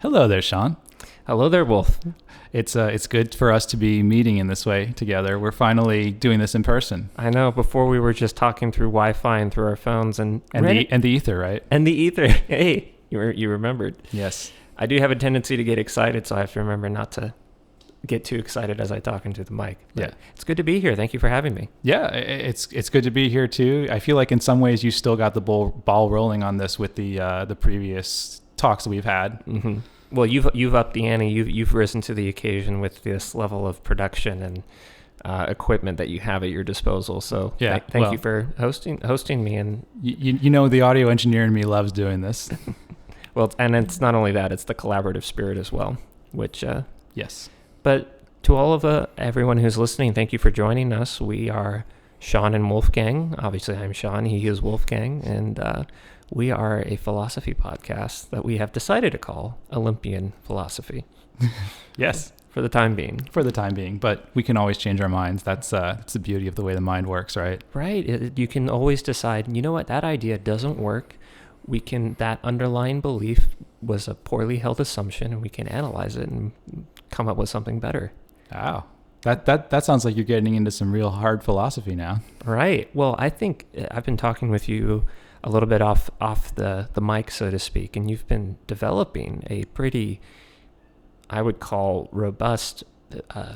Hello there, Sean. Hello there, Wolf. It's good for us to be meeting in this way together. We're finally doing this in person. I know. Before we were just talking through Wi-Fi and through our phones and the ether, right? And the ether. Hey, you remembered. Yes. I do have a tendency to get excited, so I have to remember not to get too excited as I talk into the mic. But yeah, it's good to be here. Thank you for having me. Yeah, it's good to be here too. I feel like in some ways you still got the ball rolling on this with the previous talks that we've had. Mm-hmm. Well, you've upped the ante. You've risen to the occasion with this level of production and equipment that you have at your disposal. So yeah, thank you for hosting me. And you know, the audio engineer in me loves doing this. Well, and it's not only that; it's the collaborative spirit as well. Which yes. But to all of everyone who's listening, thank you for joining us. We are Sean and Wolfgang. Obviously, I'm Sean. He is Wolfgang, and we are a philosophy podcast that we have decided to call Olympian Philosophy. Yes. For the time being. For the time being, but we can always change our minds. That's the beauty of the way the mind works, right? Right. You can always decide, you know what, that idea doesn't work. That underlying belief was a poorly held assumption, and we can analyze it and come up with something better. Wow. That sounds like you're getting into some real hard philosophy now. Right. Well, I think I've been talking with you a little bit off the mic, so to speak, and you've been developing a pretty, I would call, robust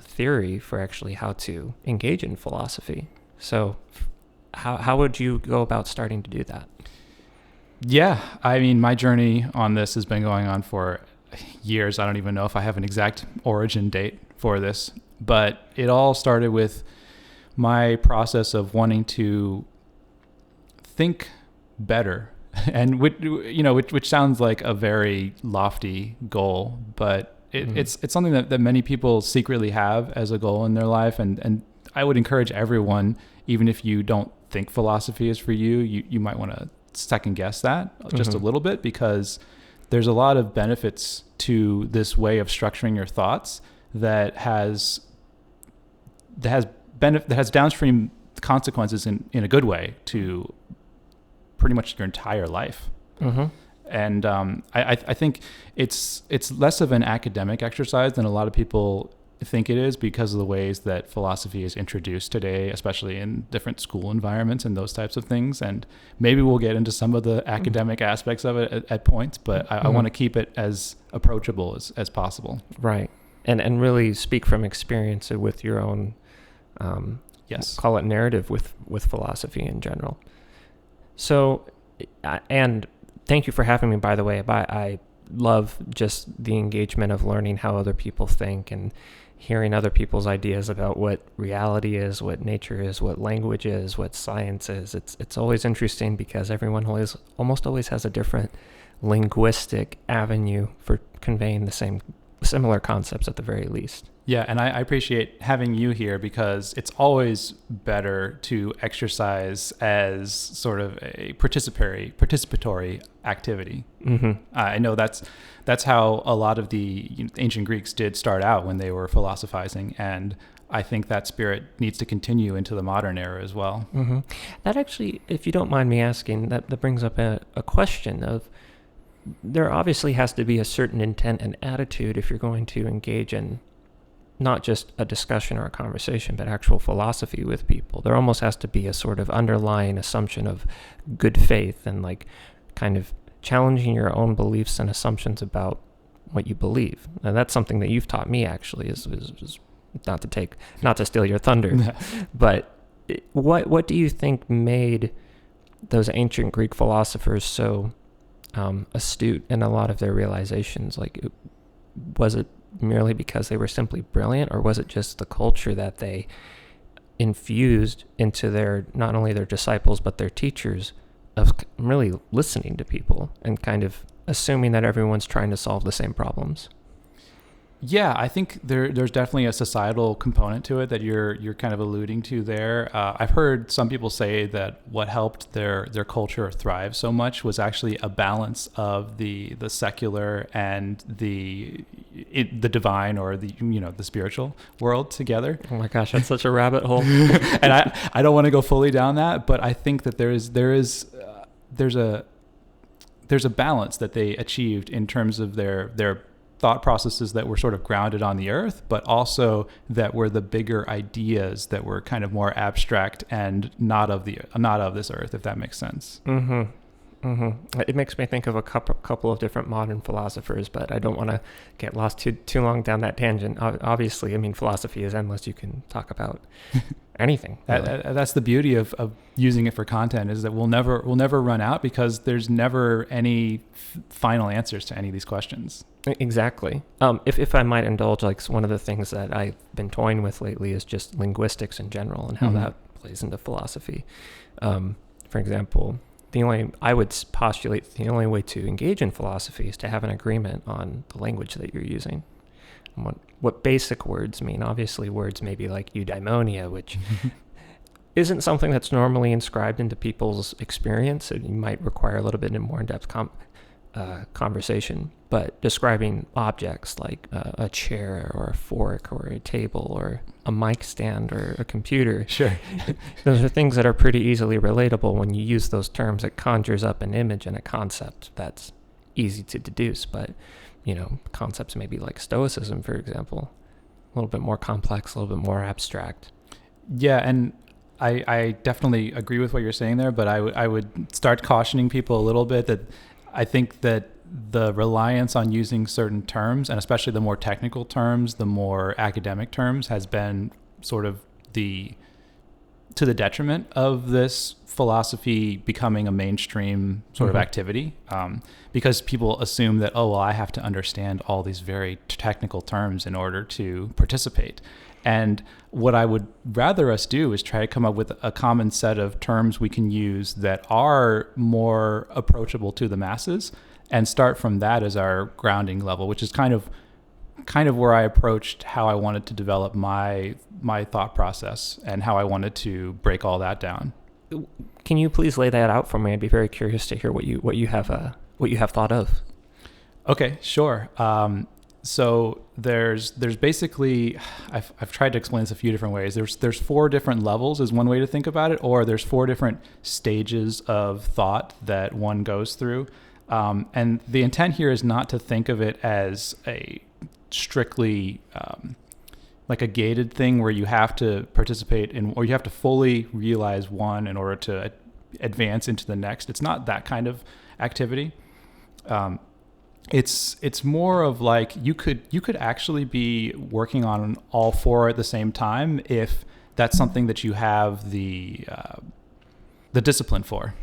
theory for actually how to engage in philosophy. So how would you go about starting to do that? Yeah, I mean, my journey on this has been going on for years. I don't even know if I have an exact origin date for this, but it all started with my process of wanting to think better, and which sounds like a very lofty goal, but it's something that many people secretly have as a goal in their life, and I would encourage everyone, even if you don't think philosophy is for you, you might want to second guess that just a little bit, because there's a lot of benefits to this way of structuring your thoughts that has downstream consequences in a good way to pretty much your entire life. And I think it's less of an academic exercise than a lot of people think it is, because of the ways that philosophy is introduced today, especially in different school environments and those types of things. And maybe we'll get into some of the academic aspects of it at points, but I want to keep it as approachable as possible. Right. And really speak from experience with your own, yes, call it narrative with philosophy in general. So, and thank you for having me, by the way. I love just the engagement of learning how other people think and hearing other people's ideas about what reality is, what nature is, what language is, what science is. It's always interesting because everyone almost always has a different linguistic avenue for conveying the similar concepts at the very least. Yeah, and I appreciate having you here, because it's always better to exercise as sort of a participatory activity. I know that's how a lot of the ancient Greeks did start out when they were philosophizing, and I think that spirit needs to continue into the modern era as well. That actually, if you don't mind me asking, that brings up a question of, there obviously has to be a certain intent and attitude if you're going to engage in not just a discussion or a conversation, but actual philosophy with people. There almost has to be a sort of underlying assumption of good faith and like kind of challenging your own beliefs and assumptions about what you believe. And that's something that you've taught me, actually, is not to steal your thunder, but what do you think made those ancient Greek philosophers so astute in a lot of their realizations? Like, was it merely because they were simply brilliant, or was it just the culture that they infused into not only their disciples but their teachers, of really listening to people and kind of assuming that everyone's trying to solve the same problems? Yeah, I think there's definitely a societal component to it that you're kind of alluding to there. I've heard some people say that what helped their culture thrive so much was actually a balance of the secular and the divine, or the spiritual world together. Oh my gosh, that's such a rabbit hole. And I don't want to go fully down that, but I think that there's a balance that they achieved in terms of their thought processes that were sort of grounded on the earth, but also that were the bigger ideas that were kind of more abstract and not of this earth, if that makes sense. It makes me think of a couple of different modern philosophers, but I don't want to get lost too long down that tangent. Obviously, I mean, philosophy is endless. You can talk about anything. Really. That's the beauty of using it for content, is that we'll never run out, because there's never any final answers to any of these questions. Exactly. If I might indulge, like, one of the things that I've been toying with lately is just linguistics in general and how that plays into philosophy. For example, I would postulate the only way to engage in philosophy is to have an agreement on the language that you're using. And what basic words mean. Obviously, words may be like eudaimonia, which isn't something that's normally inscribed into people's experience. So you might require a little bit more in-depth conversation. But describing objects like a chair or a fork or a table or a mic stand or a computer. Sure. Those are things that are pretty easily relatable. When you use those terms, it conjures up an image and a concept that's easy to deduce. But, concepts maybe like Stoicism, for example, a little bit more complex, a little bit more abstract. Yeah, and I definitely agree with what you're saying there, but I would start cautioning people a little bit that I think that the reliance on using certain terms, and especially the more technical terms, the more academic terms, has been sort of to the detriment of this philosophy becoming a mainstream sort of activity, because people assume that, I have to understand all these very technical terms in order to participate. And what I would rather us do is try to come up with a common set of terms we can use that are more approachable to the masses, and start from that as our grounding level, which is kind of where I approached how I wanted to develop my thought process and how I wanted to break all that down. Can you please lay that out for me? I'd be very curious to hear what you have thought of. Okay, sure. So there's basically, I've tried to explain this a few different ways. There's 4 different levels is one way to think about it, or there's 4 different stages of thought that one goes through. And the intent here is not to think of it as a strictly like a gated thing where you have to participate in, or you have to fully realize one in order to advance into the next. It's not that kind of activity. It's more of like you could actually be working on all 4 at the same time if that's something that you have the discipline for,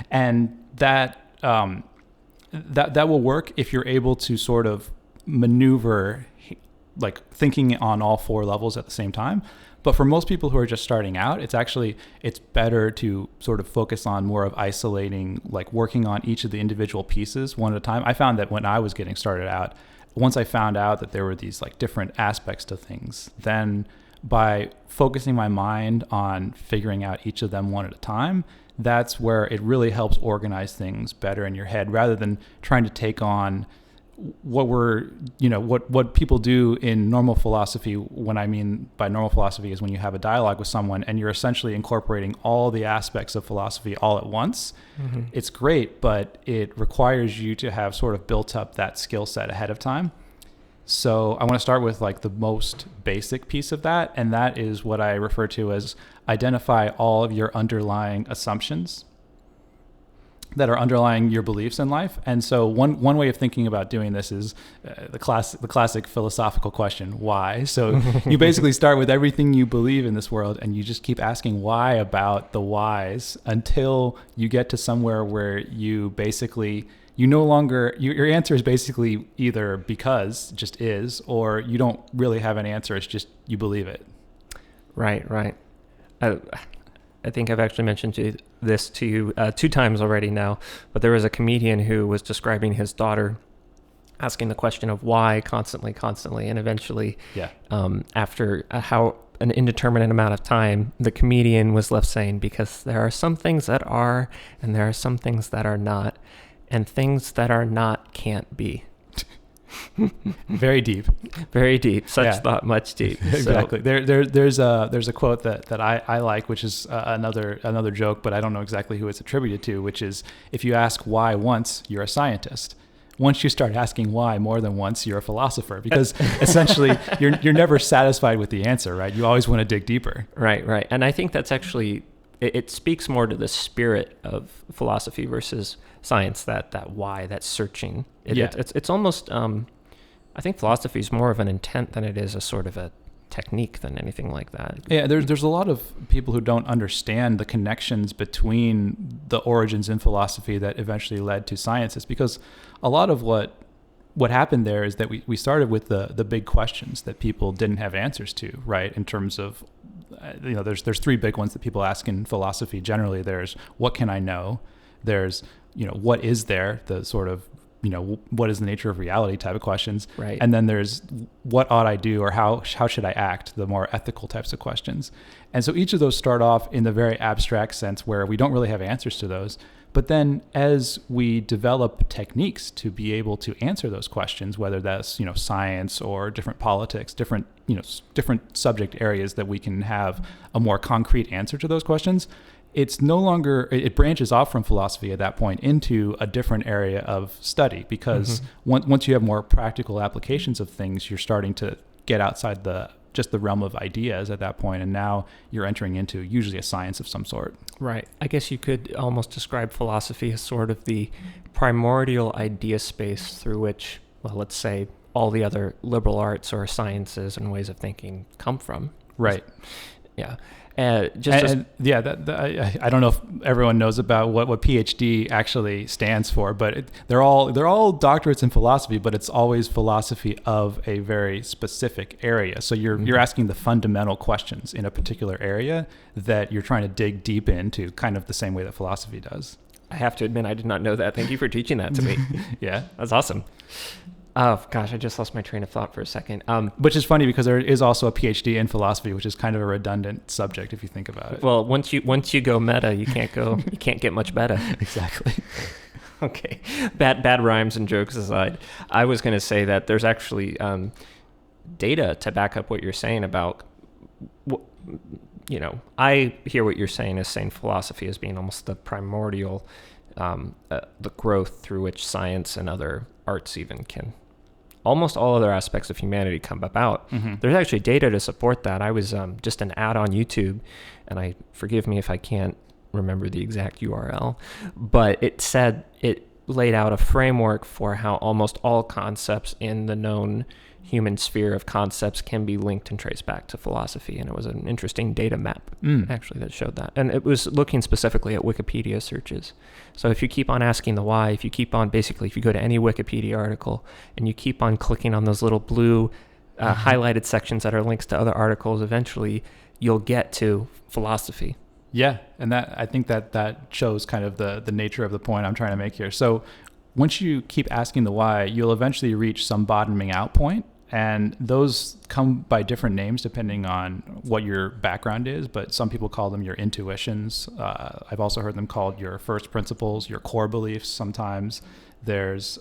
and that will work if you're able to sort of maneuver, like thinking on all 4 levels at the same time. But for most people who are just starting out, it's better to sort of focus on more of isolating, like working on each of the individual pieces one at a time. I found that when I was getting started out, once I found out that there were these like different aspects to things, then by focusing my mind on figuring out each of them one at a time, that's where it really helps organize things better in your head, rather than trying to take on what people do in normal philosophy. What I mean by normal philosophy is when you have a dialogue with someone and you're essentially incorporating all the aspects of philosophy all at once. Mm-hmm. It's great, but it requires you to have sort of built up that skill set ahead of time. So I want to start with like the most basic piece of that, and that is what I refer to as identify all of your underlying assumptions that are underlying your beliefs in life. And so one way of thinking about doing this is the classic philosophical question, why? So you basically start with everything you believe in this world, and you just keep asking why about the whys until you get to somewhere where you basically, your answer is basically either because, just is, or you don't really have an answer. It's just you believe it. Right. I think I've actually mentioned this to you 2 times already now, but there was a comedian who was describing his daughter asking the question of why constantly, and eventually, after an indeterminate amount of time, the comedian was left saying, because there are some things that are, and there are some things that are not, and things that are not can't be. Very deep. Such thought, much deep. Exactly. So, there's a quote that I like, which is another joke, but I don't know exactly who it's attributed to, which is, if you ask why once, you're a scientist. once you start asking why more than once, you're a philosopher, because essentially you're never satisfied with the answer, right? You always want to dig deeper. Right. And I think that's actually, it speaks more to the spirit of philosophy versus science, that why, that searching. It's almost, I think philosophy is more of an intent than it is a sort of a technique than anything like that. Yeah, there's a lot of people who don't understand the connections between the origins in philosophy that eventually led to sciences, because a lot of what happened there is that we started with the big questions that people didn't have answers to, right? In terms of, there's three big ones that people ask in philosophy generally. There's what can I know? There's, what is there? The sort of, what is the nature of reality type of questions. Right. And then there's what ought I do, or how should I act? The more ethical types of questions. And so each of those start off in the very abstract sense where we don't really have answers to those. But then as we develop techniques to be able to answer those questions, whether that's, science or different politics, different subject areas that we can have a more concrete answer to those questions, it's no longer, it branches off from philosophy at that point into a different area of study, because once you have more practical applications of things, you're starting to get outside just the realm of ideas at that point, and now you're entering into usually a science of some sort. Right. I guess you could almost describe philosophy as sort of the primordial idea space through which, well, let's say, all the other liberal arts or sciences and ways of thinking come from. Right. Yeah. I don't know if everyone knows about what PhD actually stands for, but they're all doctorates in philosophy, but it's always philosophy of a very specific area. So you're asking the fundamental questions in a particular area that you're trying to dig deep into, kind of the same way that philosophy does. I have to admit, I did not know that. Thank you for teaching that to me. Yeah, that's awesome. Oh gosh, I just lost my train of thought for a second. Which is funny because there is also a PhD in philosophy, which is kind of a redundant subject if you think about it. Well, once you go meta, you can't get much better. Exactly. Okay, bad rhymes and jokes aside, I was going to say that there's actually data to back up what you're saying about. I hear what you're saying as saying philosophy as being almost the primordial, the growth through which science and other arts even can. Almost all other aspects of humanity come about. There's actually data to support that. I was just an ad on YouTube, and forgive me if I can't remember the exact URL, but it laid out a framework for how almost all concepts in the known human sphere of concepts can be linked and traced back to philosophy. And it was an interesting data map, actually, that showed that. And it was looking specifically at Wikipedia searches. So if you keep on asking the why, if you go to any Wikipedia article and you keep on clicking on those little blue highlighted sections that are links to other articles, eventually you'll get to philosophy. Yeah, and I think that shows kind of the nature of the point I'm trying to make here. So once you keep asking the why, you'll eventually reach some bottoming out point. And those come by different names depending on what your background is, but some people call them your intuitions. I've also heard them called your first principles, your core beliefs sometimes. There's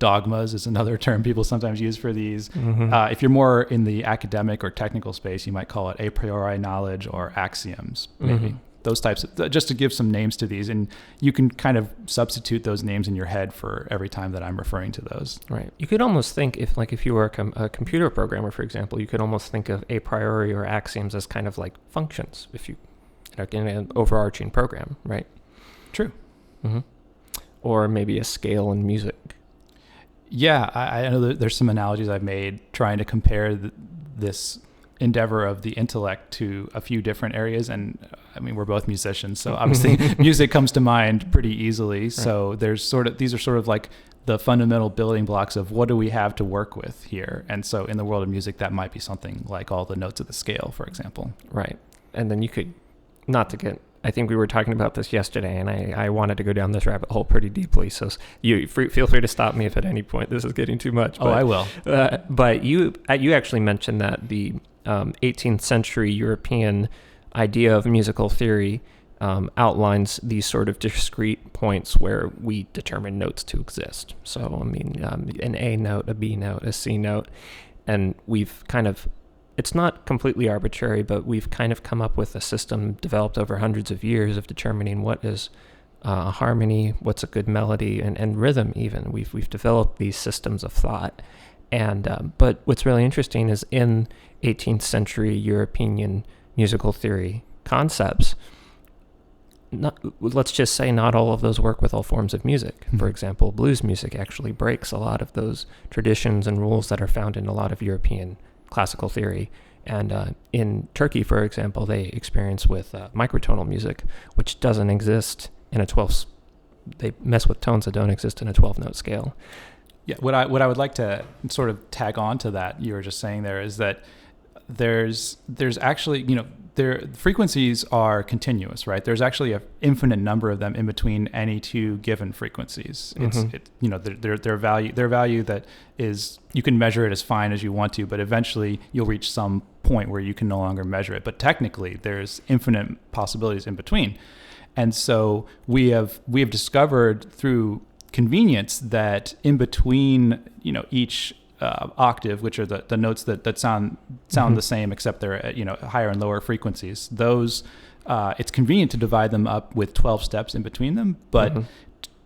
dogmas is another term people sometimes use for these. If you're more in the academic or technical space, you might call it a priori knowledge or axioms, maybe. Those types of, just to give some names to these, and you can kind of substitute those names in your head for every time that I'm referring to those. Right. You could almost think if you were a computer programmer, for example, you could almost think of a priori or axioms as kind of like functions if you in an overarching program, right? True. Or maybe a scale in music. Yeah, I know that there's some analogies I've made trying to compare this endeavor of the intellect to a few different areas, and I mean we're both musicians, so obviously music comes to mind pretty easily. So these are sort of like the fundamental building blocks of what do we have to work with here. And so in the world of music, that might be something like all the notes of the scale, for example. Right. And then you could, I think we were talking about this yesterday, and I wanted to go down this rabbit hole pretty deeply. So you feel free to stop me if at any point this is getting too much. But, I will. But you actually mentioned that the 18th century European idea of musical theory outlines these sort of discrete points where we determine notes to exist. So, I mean, an A note, a B note, a C note, and we've kind of, it's not completely arbitrary, but we've kind of come up with a system developed over hundreds of years of determining what is harmony, what's a good melody, and rhythm even. We've developed these systems of thought. And but what's really interesting is in 18th century European musical theory concepts, let's just say not all of those work with all forms of music. For example, blues music actually breaks a lot of those traditions and rules that are found in a lot of European classical theory. And in Turkey, for example, they experience with microtonal music, which doesn't exist in a 12. They mess with tones that don't exist in a 12-note scale. Yeah, what I would like to sort of tag on to that you were just saying there is that there's actually, their frequencies are continuous, right? There's actually an infinite number of them in between any two given frequencies. Their value that is, you can measure it as fine as you want to, but eventually you'll reach some point where you can no longer measure it. But technically, there's infinite possibilities in between, and so we have discovered through convenience that in between, each octave, which are the notes that sound the same, except they're at, higher and lower frequencies. Those, it's convenient to divide them up with 12 steps in between them, but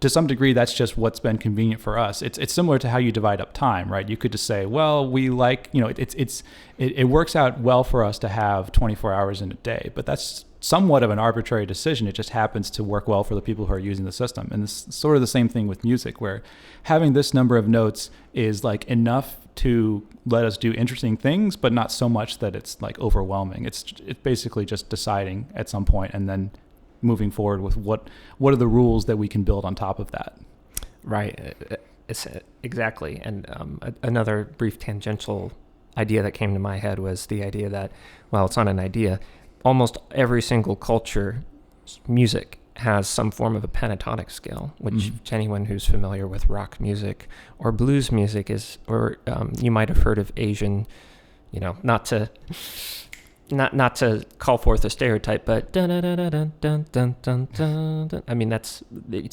to some degree, that's just what's been convenient for us. It's similar to how you divide up time, right? You could just say, well, we like, it works out well for us to have 24 hours in a day, but that's somewhat of an arbitrary decision. It just happens to work well for the people who are using the system. And it's sort of the same thing with music, where having this number of notes is like enough to let us do interesting things, but not so much that it's like overwhelming. It's basically just deciding at some point and then moving forward with what are the rules that we can build on top of that. Right. Exactly. And another brief tangential idea that came to my head was the idea that, well, it's not an idea. Almost every single culture, music has some form of a pentatonic scale, which to anyone who's familiar with rock music or blues music is, or you might have heard of Asian, not to call forth a stereotype, but dun dun dun dun dun dun dun dun. I mean, it's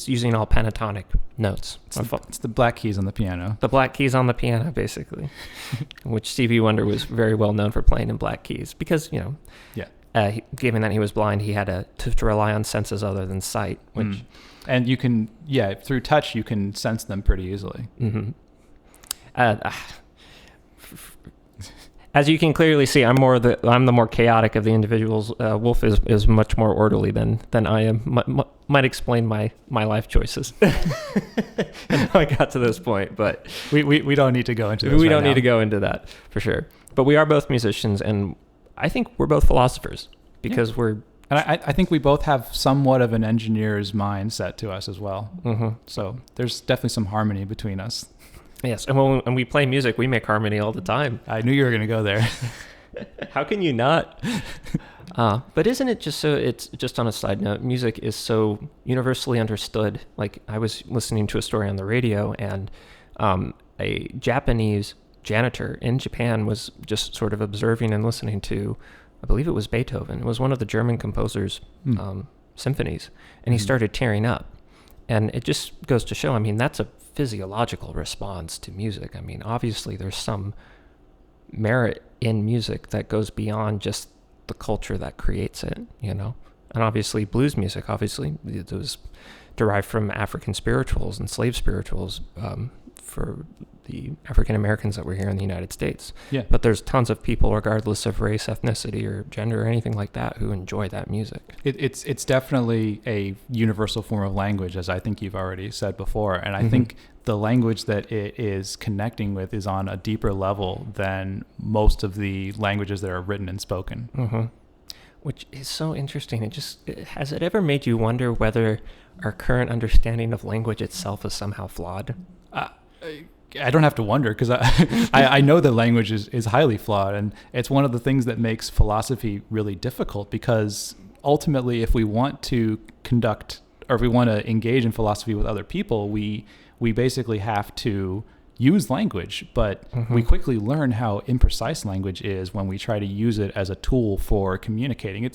using all pentatonic notes. It's the black keys on the piano. The black keys on the piano, basically, which Stevie Wonder was very well known for playing in black keys because, given that he was blind, he had to rely on senses other than sight. And you can, through touch, you can sense them pretty easily. As you can clearly see, I'm the more chaotic of the individuals. Wolf is much more orderly than I am. Might explain my life choices and how I got to this point, but we don't need to go into this. We don't need to go into that for sure. But we are both musicians, and I think we're both philosophers because we're. And I think we both have somewhat of an engineer's mindset to us as well. So there's definitely some harmony between us. Yes, and when we play music, we make harmony all the time. I knew you were going to go there. How can you not? But isn't it just so, it's just on a side note, music is so universally understood. Like I was listening to a story on the radio, and a Japanese janitor in Japan was just sort of observing and listening to, I believe it was Beethoven. It was one of the German composer's symphonies, and he started tearing up. And it just goes to show, I mean, that's a physiological response to music. I mean, obviously there's some merit in music that goes beyond just the culture that creates it, And obviously blues music, it was derived from African spirituals and slave spirituals for the African Americans that were here in the United States. Yeah. But there's tons of people, regardless of race, ethnicity, or gender, or anything like that, who enjoy that music. It's definitely a universal form of language, as I think you've already said before. And I think the language that it is connecting with is on a deeper level than most of the languages that are written and spoken. Which is so interesting. Has it ever made you wonder whether our current understanding of language itself is somehow flawed? I don't have to wonder, because I know that language is highly flawed, and it's one of the things that makes philosophy really difficult, because ultimately if we want to conduct, or if we want to engage in philosophy with other people, we basically have to use language, but we quickly learn how imprecise language is when we try to use it as a tool for communicating.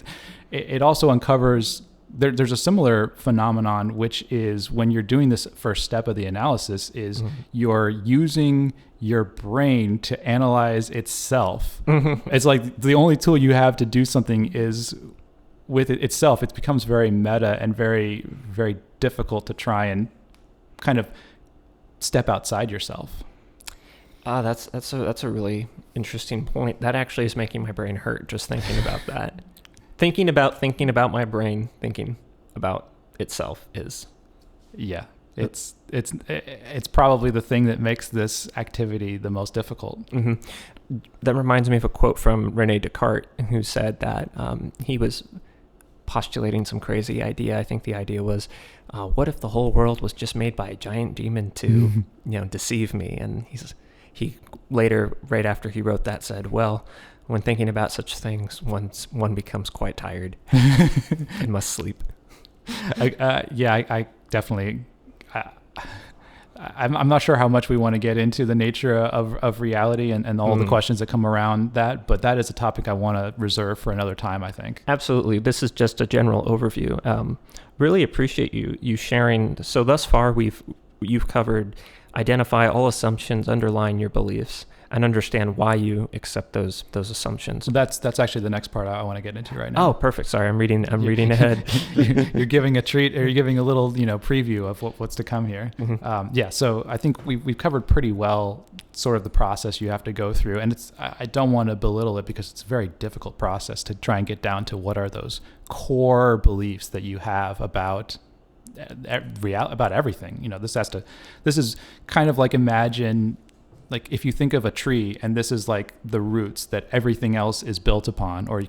It also uncovers there's a similar phenomenon, which is when you're doing this first step of the analysis is you're using your brain to analyze itself. It's like the only tool you have to do something is with it itself. It becomes very meta and very, very difficult to try and kind of step outside yourself. That's a really interesting point. That actually is making my brain hurt just thinking about that. thinking about my brain thinking about itself is. Yeah, it's probably the thing that makes this activity the most difficult. Mm-hmm. That reminds me of a quote from René Descartes, who said that he was postulating some crazy idea. I think the idea was, what if the whole world was just made by a giant demon to, deceive me? And he later, right after he wrote that, said, well, when thinking about such things, one becomes quite tired and must sleep. I definitely. I'm not sure how much we want to get into the nature of reality and all the questions that come around that, but that is a topic I want to reserve for another time, I think. Absolutely. This is just a general overview. Really appreciate you sharing. So thus far, you've covered identify all assumptions underlying your beliefs and understand why you accept those assumptions. So that's actually the next part I want to get into right now. Oh, perfect. Sorry, I'm reading ahead. You're giving a treat, or you're giving a little preview of what's to come here. Mm-hmm. So I think we've covered pretty well sort of the process you have to go through, and I don't want to belittle it because it's a very difficult process to try and get down to what are those core beliefs that you have about everything. This is kind of like, imagine, like, if you think of a tree and this is like the roots that everything else is built upon, or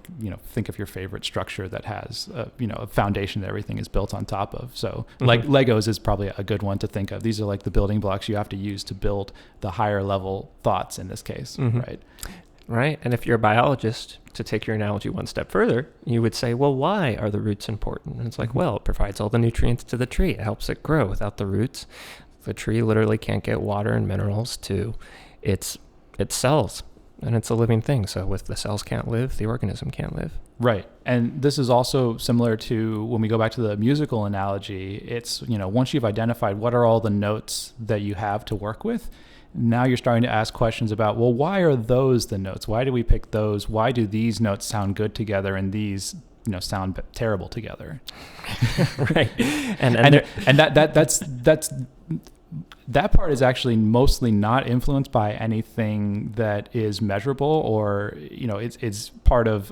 think of your favorite structure that has a foundation that everything is built on top of. So like Legos is probably a good one to think of. These are like the building blocks you have to use to build the higher level thoughts in this case, right? Right. And if you're a biologist, to take your analogy one step further, you would say, well, why are the roots important? And it's like, well, it provides all the nutrients to the tree. It helps it grow. Without the roots, the tree literally can't get water and minerals to its cells, and it's a living thing. So if the cells can't live, the organism can't live. Right. And this is also similar to when we go back to the musical analogy. It's, once you've identified what are all the notes that you have to work with, now you're starting to ask questions about, well, why are those the notes? Why do we pick those? Why do these notes sound good together and these sound terrible together? Right. And that part is actually mostly not influenced by anything that is measurable, or it's part of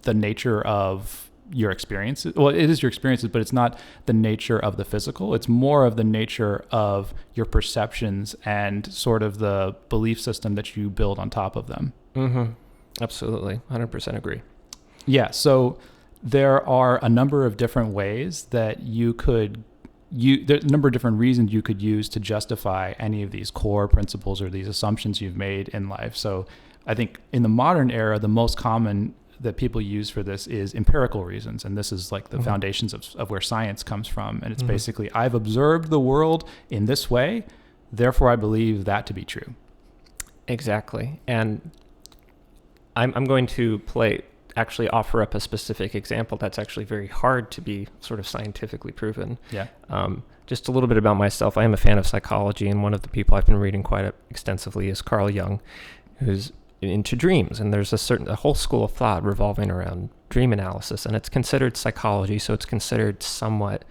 the nature of your experiences. Well, it is your experiences, but it's not the nature of the physical. It's more of the nature of your perceptions and sort of the belief system that you build on top of them. Mm-hmm. Absolutely. 100% agree. Yeah. So there are a number of different ways that there's a number of different reasons you could use to justify any of these core principles or these assumptions you've made in life. So I think in the modern era, the most common that people use for this is empirical reasons. And this is like the foundations of where science comes from. And it's basically, I've observed the world in this way, therefore I believe that to be true. Exactly. And I'm going to actually offer up a specific example that's actually very hard to be sort of scientifically proven. Yeah. Just a little bit about myself. I am a fan of psychology, and one of the people I've been reading quite extensively is Carl Jung, who's into dreams. And there's a whole school of thought revolving around dream analysis, and it's considered psychology, so it's considered somewhat,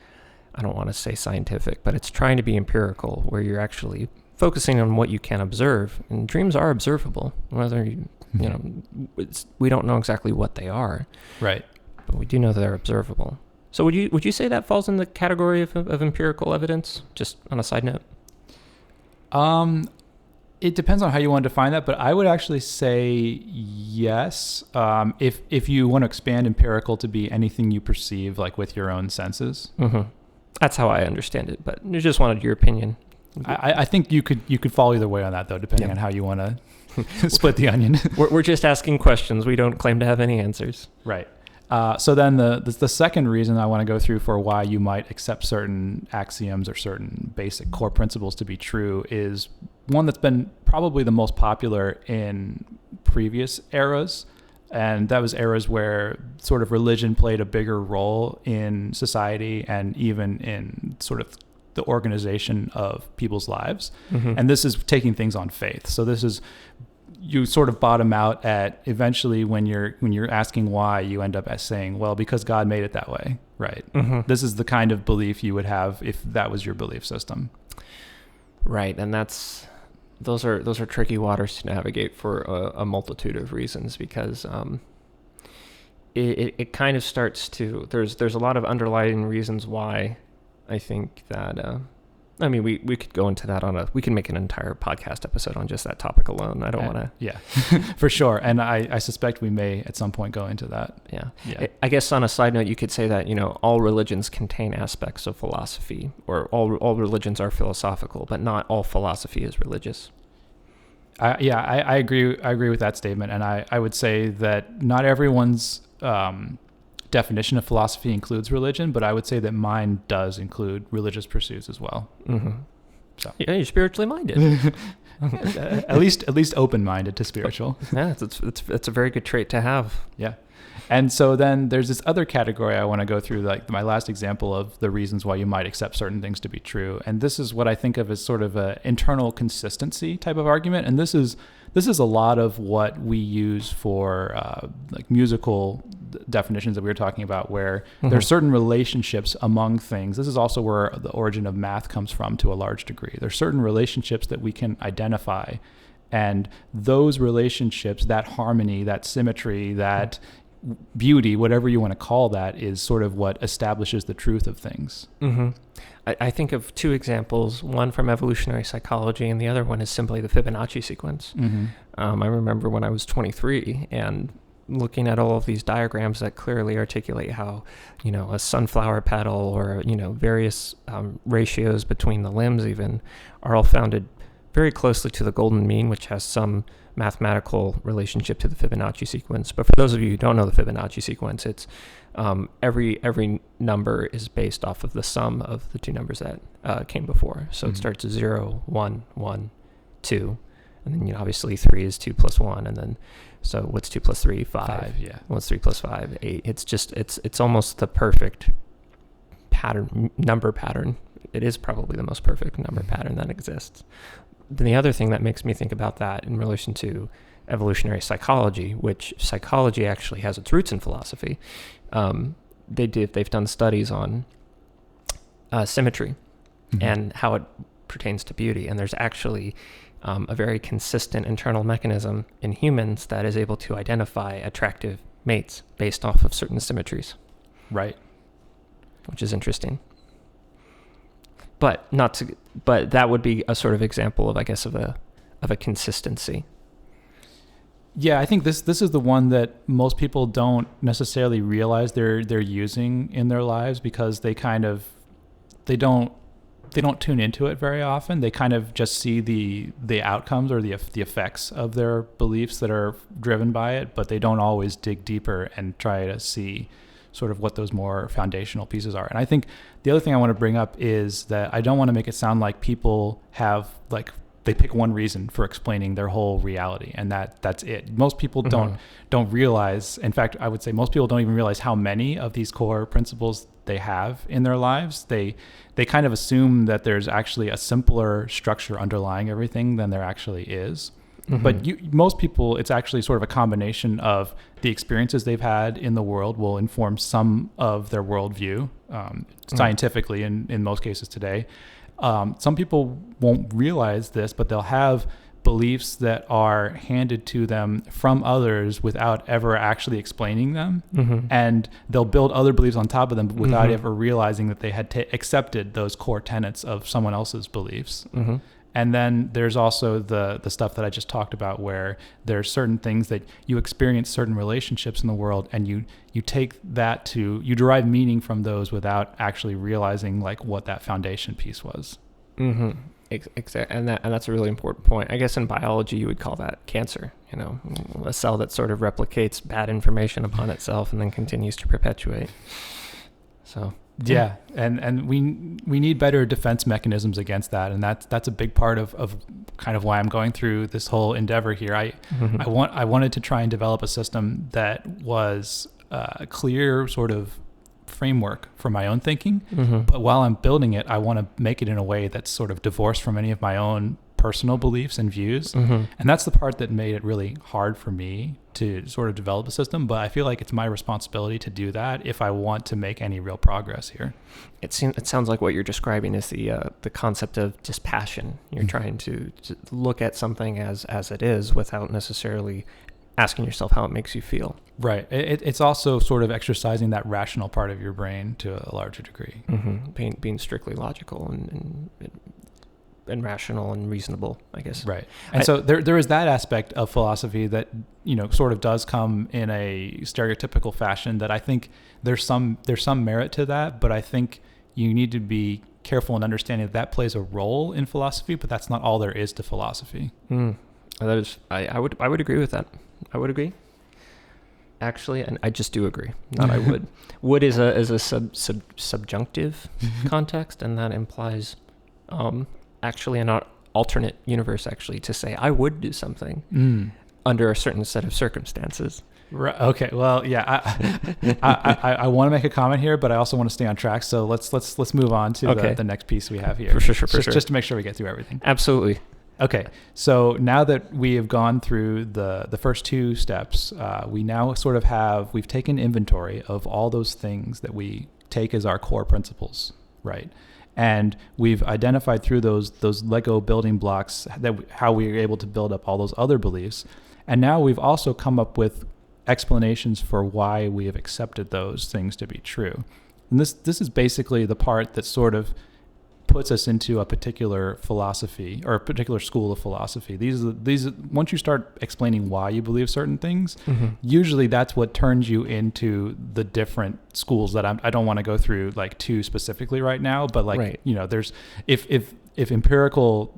I don't want to say scientific, but it's trying to be empirical, where you're actually focusing on what you can observe. And dreams are observable, whether we don't know exactly what they are, right? But we do know that they're observable. So would you say that falls in the category of empirical evidence? Just on a side note. It depends on how you want to define that, but I would actually say yes. If you want to expand empirical to be anything you perceive, like with your own senses. Mm-hmm. That's how I understand it, but I just wanted your opinion. I think you could fall either way on that, though, depending on how you want to split the onion. We're just asking questions. We don't claim to have any answers. Right. So then the second reason I want to go through for why you might accept certain axioms or certain basic core principles to be true is one that's been probably the most popular in previous eras. And that was eras where sort of religion played a bigger role in society and even in sort of the organization of people's lives. Mm-hmm. And this is taking things on faith. So this is, you sort of bottom out at eventually when you're asking why, you end up as saying, well, because God made it that way. right? Mm-hmm. This is the kind of belief you would have if that was your belief system. Right, and those are tricky waters to navigate for a multitude of reasons, because it kind of starts to, there's a lot of underlying reasons why I think that we could go into that we can make an entire podcast episode on just that topic alone. I don't want to. Yeah, for sure. And I suspect we may at some point go into that. Yeah. I guess on a side note, you could say that, all religions contain aspects of philosophy, or all religions are philosophical, but not all philosophy is religious. I agree. I agree with that statement. And I would say that not everyone's definition of philosophy includes religion, but I would say that mine does include religious pursuits as well. Mm-hmm. So yeah, you're spiritually minded. at least open-minded to spiritual. Yeah, it's a very good trait to have. Yeah. And so then there's this other category I want to go through, like my last example of the reasons why you might accept certain things to be true. And this is what I think of as sort of an internal consistency type of argument. And this is a lot of what we use for like musical definitions that we were talking about, where mm-hmm. there are certain relationships among things. This is also where the origin of math comes from to a large degree. There's certain relationships that we can identify, and those relationships, that harmony, that symmetry, that beauty, whatever you want to call that, is sort of what establishes the truth of things. Mm-hmm. I think of two examples, one from evolutionary psychology and the other one is simply the Fibonacci sequence. Mm-hmm. I remember when I was 23 and looking at all of these diagrams that clearly articulate how, a sunflower petal or, various ratios between the limbs even are all founded very closely to the golden mean, which has some mathematical relationship to the Fibonacci sequence. But for those of you who don't know the Fibonacci sequence, it's every number is based off of the sum of the two numbers that came before. So mm-hmm. It starts at 0, 1, 1, 2, and then obviously 3 is 2 plus 1, and then so what's 2 plus 3? 5. Yeah. What's 3 plus 5? 8. It's just it's almost the perfect number pattern. It is probably the most perfect number pattern that exists. Then the other thing that makes me think about that in relation to evolutionary psychology, which psychology actually has its roots in philosophy, they've done studies on symmetry mm-hmm. and how it pertains to beauty, and there's actually a very consistent internal mechanism in humans that is able to identify attractive mates based off of certain symmetries. Right. Which is interesting. But that would be a sort of example of, I guess, of a consistency. Yeah, I think this is the one that most people don't necessarily realize they're using in their lives, because they don't tune into it very often. They kind of just see the outcomes or the effects of their beliefs that are driven by it, but they don't always dig deeper and try to see sort of what those more foundational pieces are. And I think the other thing I want to bring up is that I don't want to make it sound like people have they pick one reason for explaining their whole reality and that's it. Most people mm-hmm. don't realize, in fact, I would say most people don't even realize how many of these core principles they have in their lives. They kind of assume that there's actually a simpler structure underlying everything than there actually is. Mm-hmm. But most people, it's actually sort of a combination of the experiences they've had in the world will inform some of their worldview, scientifically in most cases today. Some people won't realize this, but they'll have beliefs that are handed to them from others without ever actually explaining them. Mm-hmm. And they'll build other beliefs on top of them without mm-hmm. ever realizing that they had accepted those core tenets of someone else's beliefs. Mm-hmm. And then there's also the stuff that I just talked about, where there's certain things that you experience, certain relationships in the world, and you take that you derive meaning from those without actually realizing what that foundation piece was. Mm-hmm. Exactly. And that's a really important point. I guess in biology you would call that cancer, a cell that sort of replicates bad information upon itself and then continues to perpetuate. So yeah, and we need better defense mechanisms against that, and that's a big part of kind of why I'm going through this whole endeavor here. I wanted to try and develop a system that was a clear sort of framework for my own thinking, mm-hmm. but while I'm building it, I want to make it in a way that's sort of divorced from any of my own personal beliefs and views. Mm-hmm. And that's the part that made it really hard for me to sort of develop a system. But I feel like it's my responsibility to do that if I want to make any real progress here. It sounds like what you're describing is the concept of dispassion. You're trying to look at something as it is without necessarily asking yourself how it makes you feel. Right. It's also sort of exercising that rational part of your brain to a larger degree. Mm-hmm. Being strictly logical and rational and reasonable, I guess. Right. And so there is that aspect of philosophy that, sort of does come in a stereotypical fashion that I think there's some merit to that, but I think you need to be careful in understanding that plays a role in philosophy, but that's not all there is to philosophy. That is, I would agree with that. I would agree. Actually, and I just do agree. Not I would. Would is a subjunctive context, and that implies actually an alternate universe, actually, to say I would do something under a certain set of circumstances. Right. Okay. Well, yeah. I want to make a comment here, but I also want to stay on track. So let's move on to the next piece we have here. For sure. Just to make sure we get through everything. Absolutely. Okay. So now that we have gone through the first two steps, we now sort of we've taken inventory of all those things that we take as our core principles, right? And we've identified through those Lego building blocks how we are able to build up all those other beliefs. And now we've also come up with explanations for why we have accepted those things to be true. And this is basically the part that sort of puts us into a particular philosophy or a particular school of philosophy. These once you start explaining why you believe certain things, usually that's what turns you into the different schools that I don't want to go through like too specifically right now, but like right. There's if empirical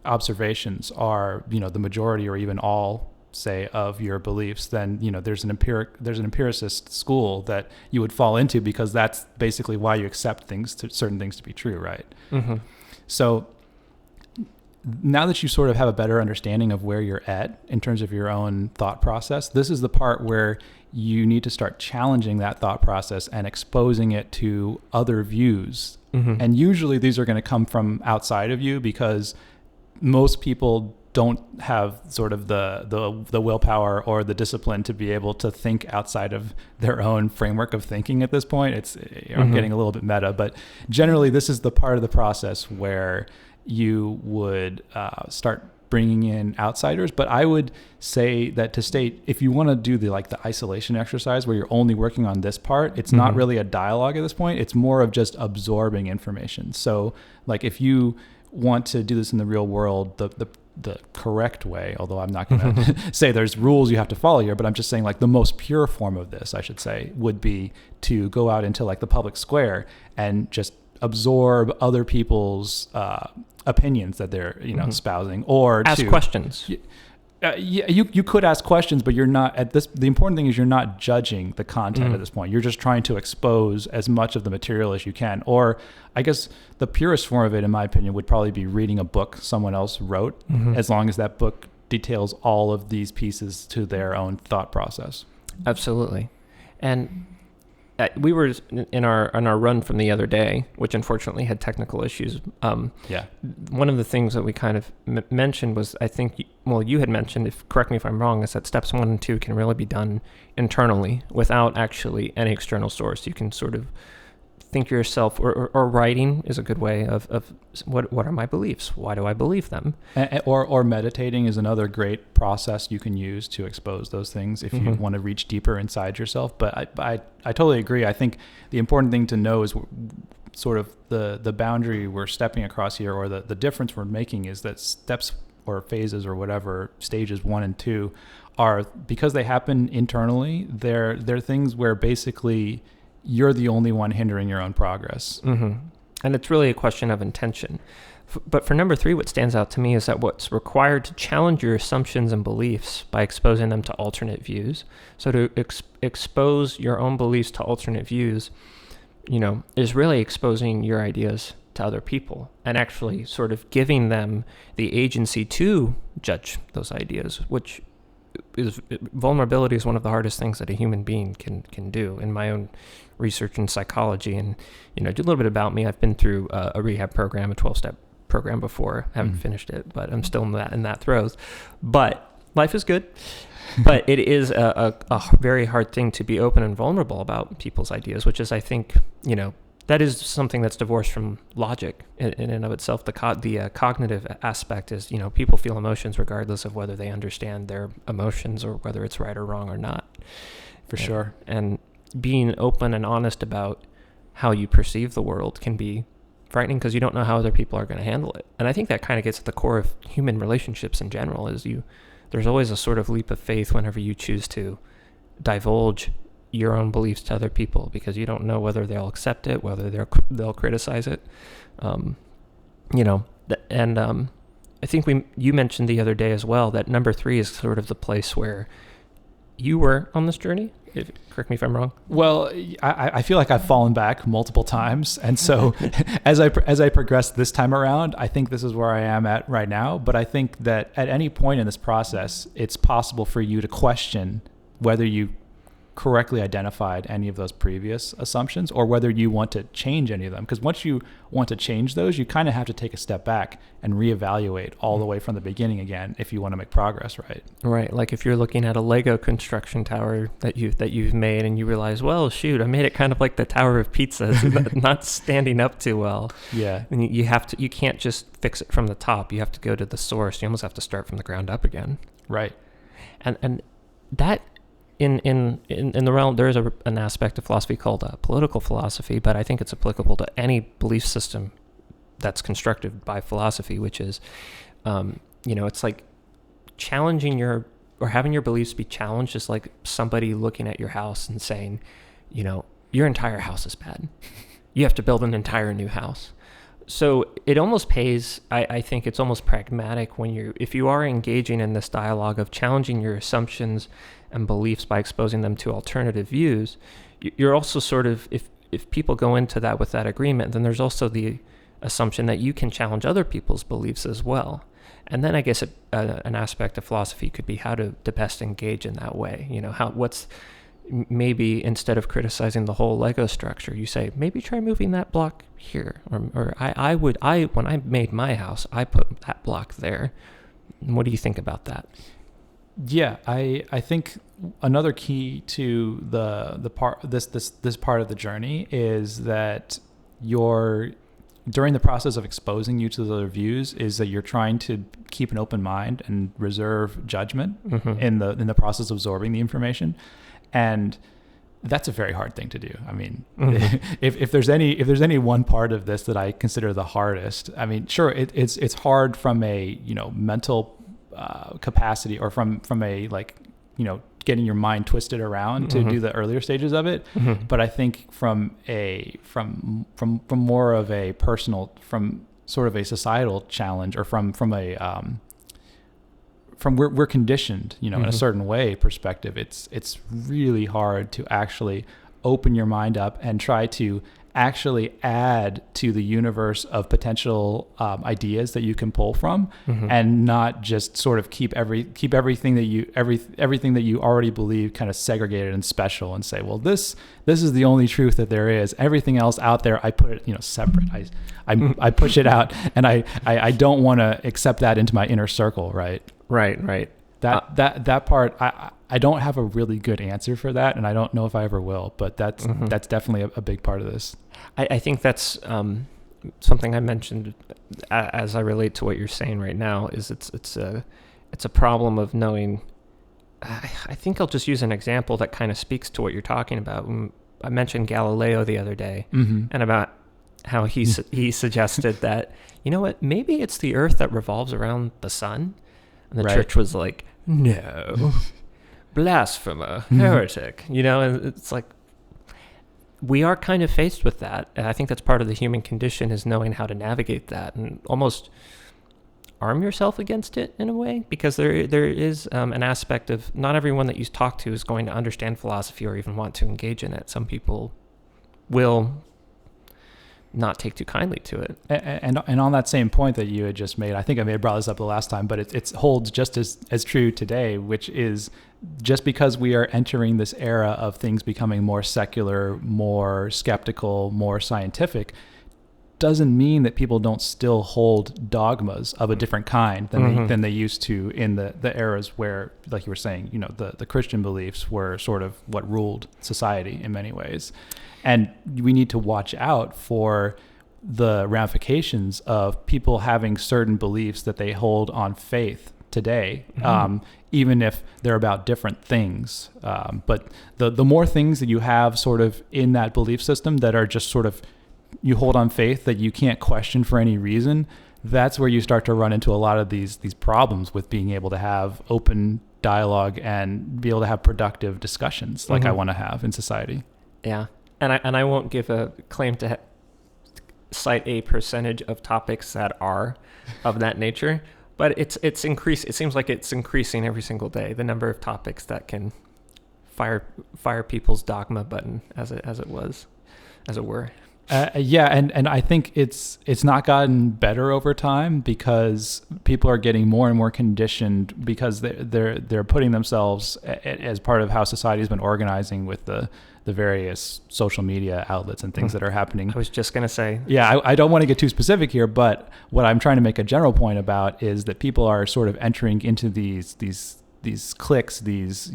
observations are the majority or even all say of your beliefs, then there's an empiricist school that you would fall into, because that's basically why you accept certain things to be true, right? So now that you sort of have a better understanding of where you're at in terms of your own thought process, this is the part where you need to start challenging that thought process and exposing it to other views. And usually these are going to come from outside of you, because most people don't have sort of the willpower or the discipline to be able to think outside of their own framework of thinking at this point. I'm getting a little bit meta, but generally this is the part of the process where you would start bringing in outsiders. But I would say that if you want to do the isolation exercise where you're only working on this part, it's not really a dialogue at this point. It's more of just absorbing information. So like if you want to do this in the real world, the correct way, although I'm not going to say there's rules you have to follow here, but I'm just saying like the most pure form of this, I should say, would be to go out into like the public square and just absorb other people's opinions that they're espousing, or ask questions. You could ask questions, but you're not at this. The important thing is you're not judging the content at this point. You're just trying to expose as much of the material as you can. Or I guess the purest form of it, in my opinion, would probably be reading a book someone else wrote, as long as that book details all of these pieces to their own thought process. Absolutely. And we were in our run from the other day, which unfortunately had technical issues. One of the things that we kind of mentioned was, I think, you had mentioned, correct me if I'm wrong, is that steps 1 and 2 can really be done internally without actually any external source. You can sort of think yourself, or writing is a good way of what are my beliefs? Why do I believe them? Or meditating is another great process you can use to expose those things if you want to reach deeper inside yourself. But I totally agree. I think the important thing to know is sort of the boundary we're stepping across here, or the difference we're making, is that steps or phases or whatever, stages 1 and 2 are, because they happen internally, they're things where basically you're the only one hindering your own progress. And it's really a question of intention. But for number 3, what stands out to me is that what's required to challenge your assumptions and beliefs by exposing them to alternate views. So to expose your own beliefs to alternate views, is really exposing your ideas to other people and actually sort of giving them the agency to judge those ideas, which vulnerability is one of the hardest things that a human being can do. In my own research in psychology, and do a little bit about me. I've been through a rehab program, a 12-step program before. I haven't finished it, but I'm still in that throes. But life is good. But it is a very hard thing to be open and vulnerable about people's ideas, which is, I think, that is something that's divorced from logic in and of itself. The cognitive aspect is, people feel emotions regardless of whether they understand their emotions or whether it's right or wrong or not. For sure. And being open and honest about how you perceive the world can be frightening because you don't know how other people are going to handle it. And I think that kind of gets at the core of human relationships in general, is there's always a sort of leap of faith whenever you choose to divulge your own beliefs to other people, because you don't know whether they'll accept it, whether they'll criticize it. I think you mentioned the other day as well that number 3 is sort of the place where you were on this journey. Correct me if I'm wrong. Well, I feel like I've fallen back multiple times. And so as I progress this time around, I think this is where I am at right now. But I think that at any point in this process, it's possible for you to question whether you correctly identified any of those previous assumptions or whether you want to change any of them. Because once you want to change those, you kind of have to take a step back and reevaluate all the way from the beginning again if you want to make progress, right? Right. Like if you're looking at a Lego construction tower that you've made and you realize, well, shoot, I made it kind of like the Tower of Pisa. It's not standing up too well. Yeah. And you can't just fix it from the top. You have to go to the source. You almost have to start from the ground up again. Right. And that in the realm, there is an aspect of philosophy called political philosophy, but I think it's applicable to any belief system that's constructed by philosophy, which is, it's like challenging or having your beliefs be challenged is like somebody looking at your house and saying, your entire house is bad. You have to build an entire new house. So it almost pays, I think it's almost pragmatic if you are engaging in this dialogue of challenging your assumptions and beliefs by exposing them to alternative views, you're also sort of, if people go into that with that agreement, then there's also the assumption that you can challenge other people's beliefs as well. And then I guess an aspect of philosophy could be how to best engage in that way. Maybe instead of criticizing the whole Lego structure, you say, maybe try moving that block here. Or when I made my house, I put that block there. What do you think about that? Yeah, I think another key to the part this part of the journey is that during the process of exposing you to the other views is that you're trying to keep an open mind and reserve judgment in the process of absorbing the information. And that's a very hard thing to do. I mean, if there's any one part of this that I consider the hardest, I mean, sure, it's hard from a mental capacity or from a getting your mind twisted around to do the earlier stages of it. But I think from more of a personal, from sort of a societal challenge, or from we're conditioned, in a certain way perspective, it's really hard to actually open your mind up and try to actually add to the universe of potential ideas that you can pull from, and not just sort of keep everything that you already believe kind of segregated and special, and say, well, this is the only truth that there is. Everything else out there, I put it separate. I push it out, and I don't want to accept that into my inner circle, right? Right. That part, I don't have a really good answer for that, and I don't know if I ever will, but that's definitely a big part of this. I think that's something I mentioned as I relate to what you're saying right now, is it's a problem of knowing. I think I'll just use an example that kind of speaks to what you're talking about. I mentioned Galileo the other day, and about how he suggested that, maybe it's the Earth that revolves around the sun. And the church was like, no, blasphemer, heretic, and it's like, we are kind of faced with that. And I think that's part of the human condition, is knowing how to navigate that and almost arm yourself against it in a way, because there is an aspect of not everyone that you talk to is going to understand philosophy or even want to engage in it. Some people will not take too kindly to it. And on that same point that you had just made, I think I may have brought this up the last time, but it holds just as true today, which is just because we are entering this era of things becoming more secular, more skeptical, more scientific, doesn't mean that people don't still hold dogmas of a different kind than they used to in the eras where, like you were saying, the Christian beliefs were sort of what ruled society in many ways. And we need to watch out for the ramifications of people having certain beliefs that they hold on faith today, even if they're about different things. But the more things that you have sort of in that belief system that are just sort of you hold on faith that you can't question for any reason, that's where you start to run into a lot of these problems with being able to have open dialogue and be able to have productive discussions like I want to have in society. Yeah. And I won't give a claim to cite a percentage of topics that are of that nature, but it's increased. It seems like it's increasing every single day, the number of topics that can fire people's dogma button, as it were. Yeah, and I think it's not gotten better over time because people are getting more and more conditioned because they're putting themselves as part of how society has been organizing with the various social media outlets and things that are happening. I was just going to say. Yeah, I don't want to get too specific here, but what I'm trying to make a general point about is that people are sort of entering into these cliques, these,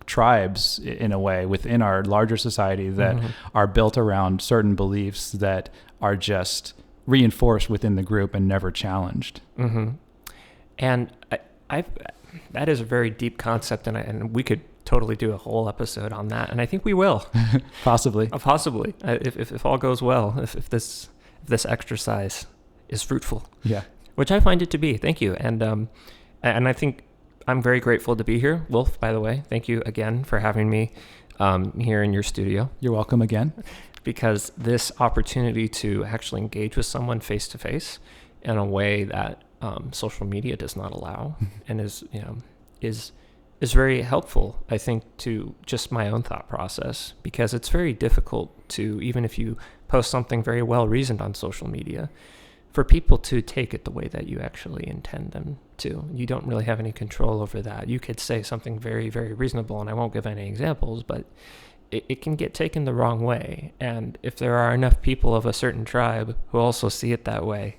tribes in a way within our larger society that are built around certain beliefs that are just reinforced within the group and never challenged. And that is a very deep concept, and we could totally do a whole episode on that, and I think we will. Possibly. If all goes well, if this exercise is fruitful. Yeah. Which I find it to be. Thank you. And I think I'm very grateful to be here. Wolf, by the way, thank you again for having me here in your studio. You're welcome again. Because this opportunity to actually engage with someone face to face in a way that social media does not allow and is very helpful, I think, to just my own thought process, because it's very difficult to, even if you post something very well reasoned on social media, for people to take it the way that you actually intend them to. You don't really have any control over that. You could say something very, very reasonable, and I won't give any examples, but it can get taken the wrong way. And if there are enough people of a certain tribe who also see it that way,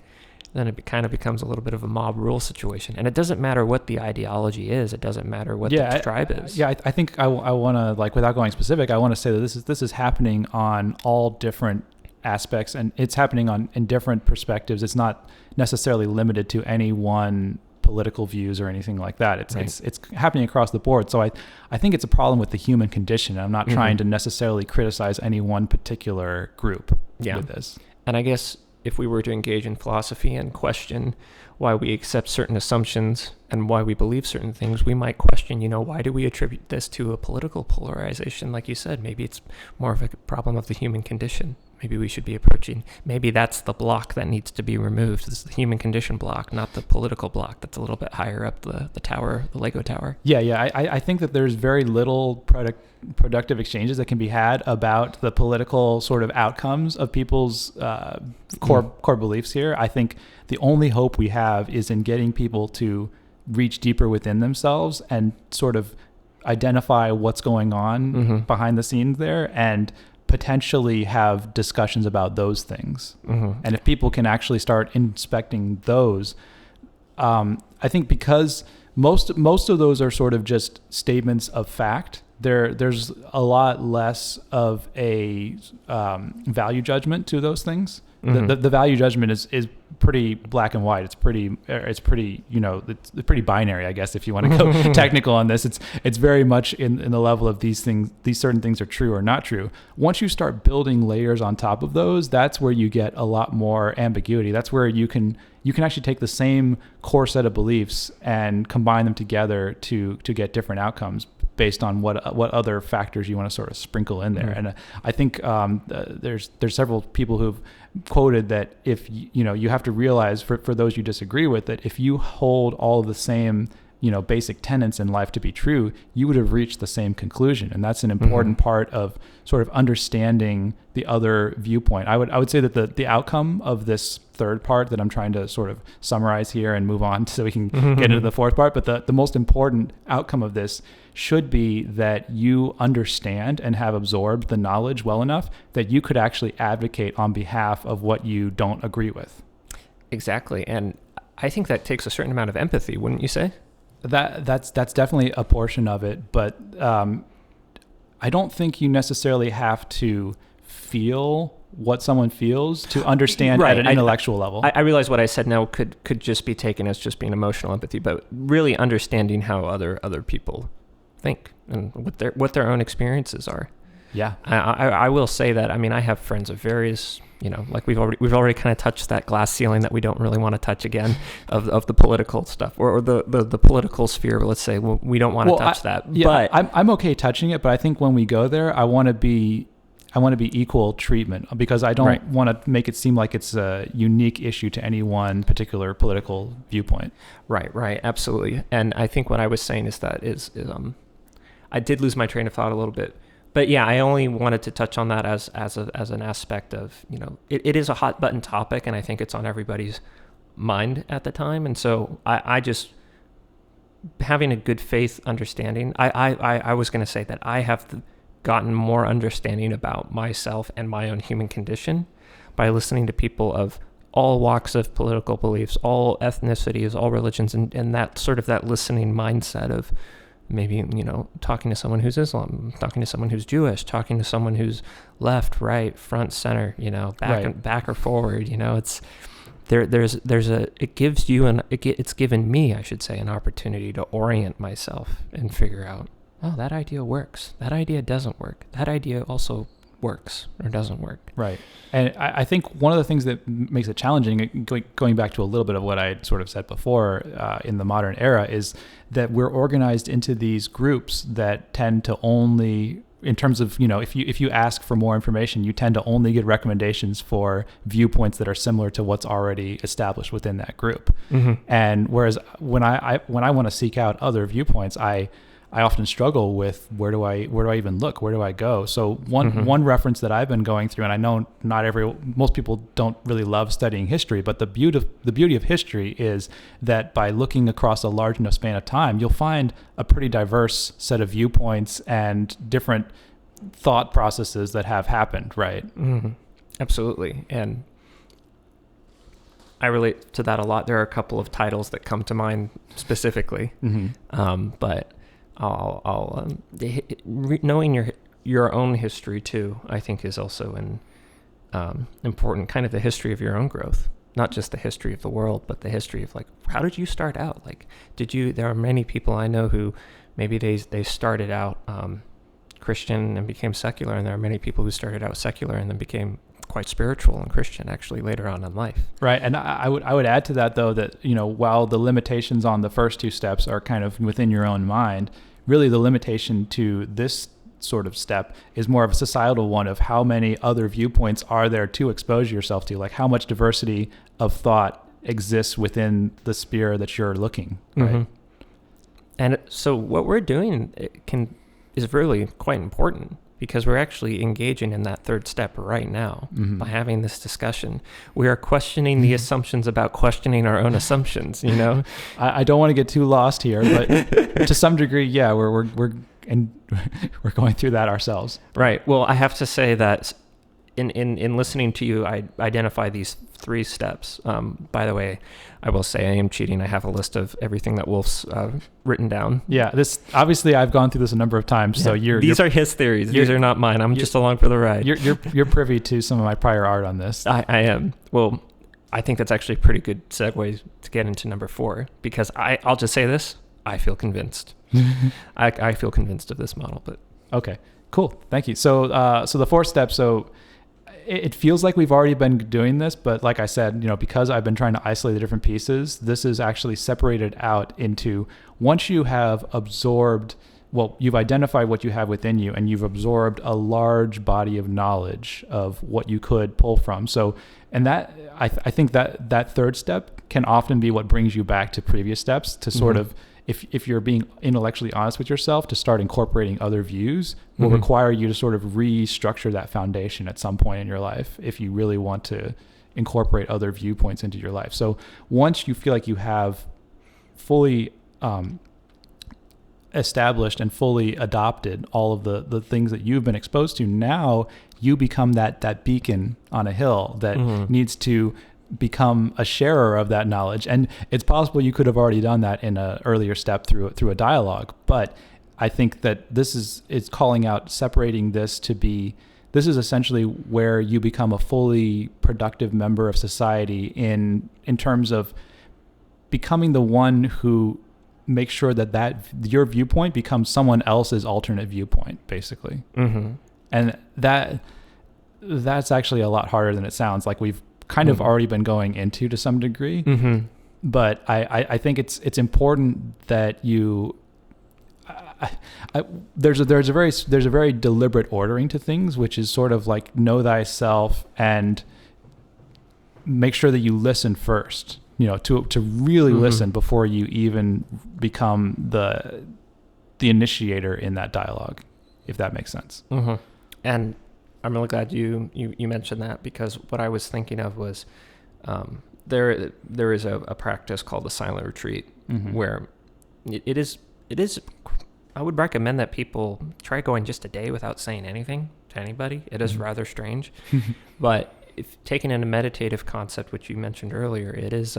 then it kind of becomes a little bit of a mob rule situation. And it doesn't matter what the ideology is. It doesn't matter what the tribe is. I think I want to, like, without going specific, I want to say that this is happening on all different aspects, and it's happening in different perspectives. It's not necessarily limited to any one political views or anything like that. It's happening across the board. So I think it's a problem with the human condition. I'm not trying to necessarily criticize any one particular group with this. And I guess if we were to engage in philosophy and question why we accept certain assumptions and why we believe certain things, we might question, why do we attribute this to a political polarization? Like you said, maybe it's more of a problem of the human condition. Maybe we should be approaching, maybe that's the block that needs to be removed. This is the human condition block, not the political block that's a little bit higher up the tower, the Lego tower. Yeah. I think that there's very little productive exchanges that can be had about the political sort of outcomes of people's core beliefs here. I think the only hope we have is in getting people to reach deeper within themselves and sort of identify what's going on behind the scenes there and potentially have discussions about those things. And if people can actually start inspecting those, I think because most of those are sort of just statements of fact, there's a lot less of a value judgment to those things. The value judgment is pretty black and white. It's pretty it's pretty binary, I guess, if you want to go technical on this. It's very much in the level of these certain things are true or not true. Once you start building layers on top of those, that's where you get a lot more ambiguity. That's where you can actually take the same core set of beliefs and combine them together to get different outcomes based on what other factors you want to sort of sprinkle in there. And I think there's several people who've quoted that if you have to realize for those you disagree with, that if you hold all of the same basic tenets in life to be true, you would have reached the same conclusion. And that's an important part of sort of understanding the other viewpoint. I would say that the outcome of this third part that I'm trying to sort of summarize here and move on so we can get into the fourth part, but the most important outcome of this should be that you understand and have absorbed the knowledge well enough that you could actually advocate on behalf of what you don't agree with. Exactly. And I think that takes a certain amount of empathy, wouldn't you say? That's definitely a portion of it, but I don't think you necessarily have to feel what someone feels to understand at an intellectual level. I realize what I said now could just be taken as just being emotional empathy, but really understanding how other people think and what their own experiences are. Yeah. I will say that, I mean, I have friends of various, like we've already kind of touched that glass ceiling that we don't really want to touch again of the political stuff or the political sphere. Let's say, well, we don't want to touch that. Yeah, but I'm okay touching it, but I think when we go there, I want to be equal treatment, because I don't want to make it seem like it's a unique issue to any one particular political viewpoint. Right. Absolutely. And I think what I was saying is I did lose my train of thought a little bit. But yeah, I only wanted to touch on that as an aspect of, it is a hot button topic, and I think it's on everybody's mind at the time. And so I just, having a good faith understanding, I was going to say that I have gotten more understanding about myself and my own human condition by listening to people of all walks of political beliefs, all ethnicities, all religions, and that sort of that listening mindset of, maybe, talking to someone who's Islam, talking to someone who's Jewish, talking to someone who's left, right, front, center, back or forward, it's it's given me, I should say, an opportunity to orient myself and figure out, oh, that idea works. That idea doesn't work. That idea also works or doesn't work. Right. And I think one of the things that makes it challenging, going back to a little bit of what I sort of said before, in the modern era, is that we're organized into these groups that tend to only, in terms of, if you ask for more information, you tend to only get recommendations for viewpoints that are similar to what's already established within that group. And whereas when I want to seek out other viewpoints, I often struggle with where do I even look? Where do I go? So one reference that I've been going through, and I know most people don't really love studying history, but the beauty of history is that by looking across a large enough span of time, you'll find a pretty diverse set of viewpoints and different thought processes that have happened, right? Absolutely. And I relate to that a lot. There are a couple of titles that come to mind specifically, but knowing your own history too, I think, is also an important, kind of the history of your own growth, not just the history of the world, but the history of, like, how did you start out? Like, there are many people I know who maybe they started out Christian and became secular, and there are many people who started out secular and then became quite spiritual and Christian actually later on in life. Right. And I would add to that, though, that, while the limitations on the first two steps are kind of within your own mind, really the limitation to this sort of step is more of a societal one of how many other viewpoints are there to expose yourself to, like how much diversity of thought exists within the sphere that you're looking. Right. And so what we're doing is really quite important, because we're actually engaging in that third step right now by having this discussion. We are questioning the assumptions about questioning our own assumptions, I don't want to get too lost here, but to some degree, yeah, we're going through that ourselves. Right. Well, I have to say that in listening to you, I identify these three steps. By the way, I will say I am cheating. I have a list of everything that Wolf's written down. Yeah, this obviously I've gone through this a number of times. Yeah. So these are his theories. These are not mine. I'm just along for the ride. You're privy to some of my prior art on this. I am. Well, I think that's actually a pretty good segue to get into number 4, because I'll just say this. I feel convinced. I feel convinced of this model. But okay, cool. Thank you. So the 4th step. So it feels like we've already been doing this, but like I said, because I've been trying to isolate the different pieces, this is actually separated out into, once you have absorbed, you've identified what you have within you, and you've absorbed a large body of knowledge of what you could pull from. So, and that, I think that third step can often be what brings you back to previous steps to sort of if you're being intellectually honest with yourself, to start incorporating other views will require you to sort of restructure that foundation at some point in your life if you really want to incorporate other viewpoints into your life. So once you feel like you have fully established and fully adopted all of the things that you've been exposed to, now you become that beacon on a hill that needs to become a sharer of that knowledge. And it's possible you could have already done that in an earlier step through a dialogue. But I think that it's calling out, separating this to be, this is essentially where you become a fully productive member of society in terms of becoming the one who makes sure that your viewpoint becomes someone else's alternate viewpoint, basically. And that's actually a lot harder than it sounds like. We've kind of already been going into to some degree, but I think it's important that you. There's a very deliberate ordering to things, which is sort of like know thyself and make sure that you listen first. To really listen before you even become the initiator in that dialogue, if that makes sense. And I'm really glad you mentioned that, because what I was thinking of was there is a practice called the silent retreat, where it is I would recommend that people try going just a day without saying anything to anybody. It is rather strange, but if taken in a meditative concept, which you mentioned earlier, it is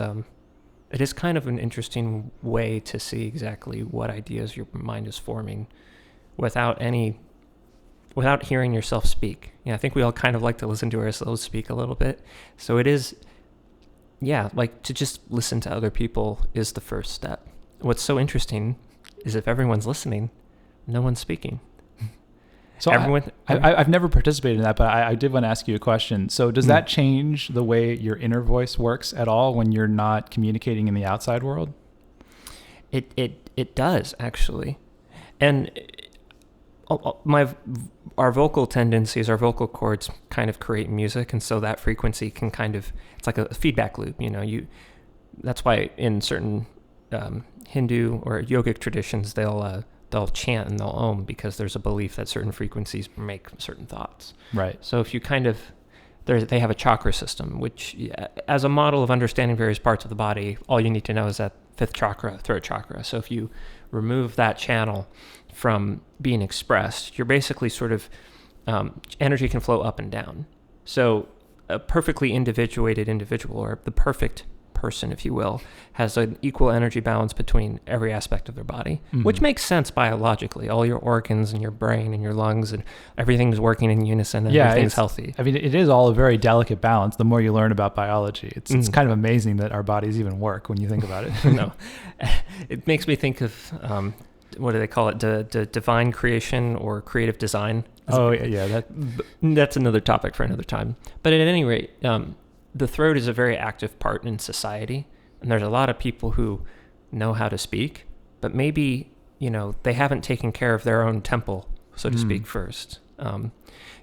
kind of an interesting way to see exactly what ideas your mind is forming without hearing yourself speak. I think we all kind of like to listen to ourselves speak a little bit. So it is, like to just listen to other people is the first step. What's so interesting is if everyone's listening, no one's speaking. So I've never participated in that, but I did want to ask you a question. So does that change the way your inner voice works at all when you're not communicating in the outside world? It does, actually. And our vocal tendencies, our vocal cords kind of create music, and so that frequency can it's like a feedback loop. That's why in certain Hindu or yogic traditions they'll chant and they'll om, because there's a belief that certain frequencies make certain thoughts. Right. So if you they have a chakra system, which as a model of understanding various parts of the body, all you need to know is that fifth chakra, throat chakra. So if you remove that channel from being expressed, you're basically sort of, energy can flow up and down. So a perfectly individuated individual, or the perfect person, if you will, has an equal energy balance between every aspect of their body, which makes sense biologically. All your organs and your brain and your lungs and everything's working in unison and everything's healthy. I mean, it is all a very delicate balance the more you learn about biology. It's kind of amazing that our bodies even work when you think about it. No. It makes me think of, what do they call it? Divine creation or creative design. That's another topic for another time. But at any rate, the throat is a very active part in society, and there's a lot of people who know how to speak, but maybe, they haven't taken care of their own temple, so to speak, first.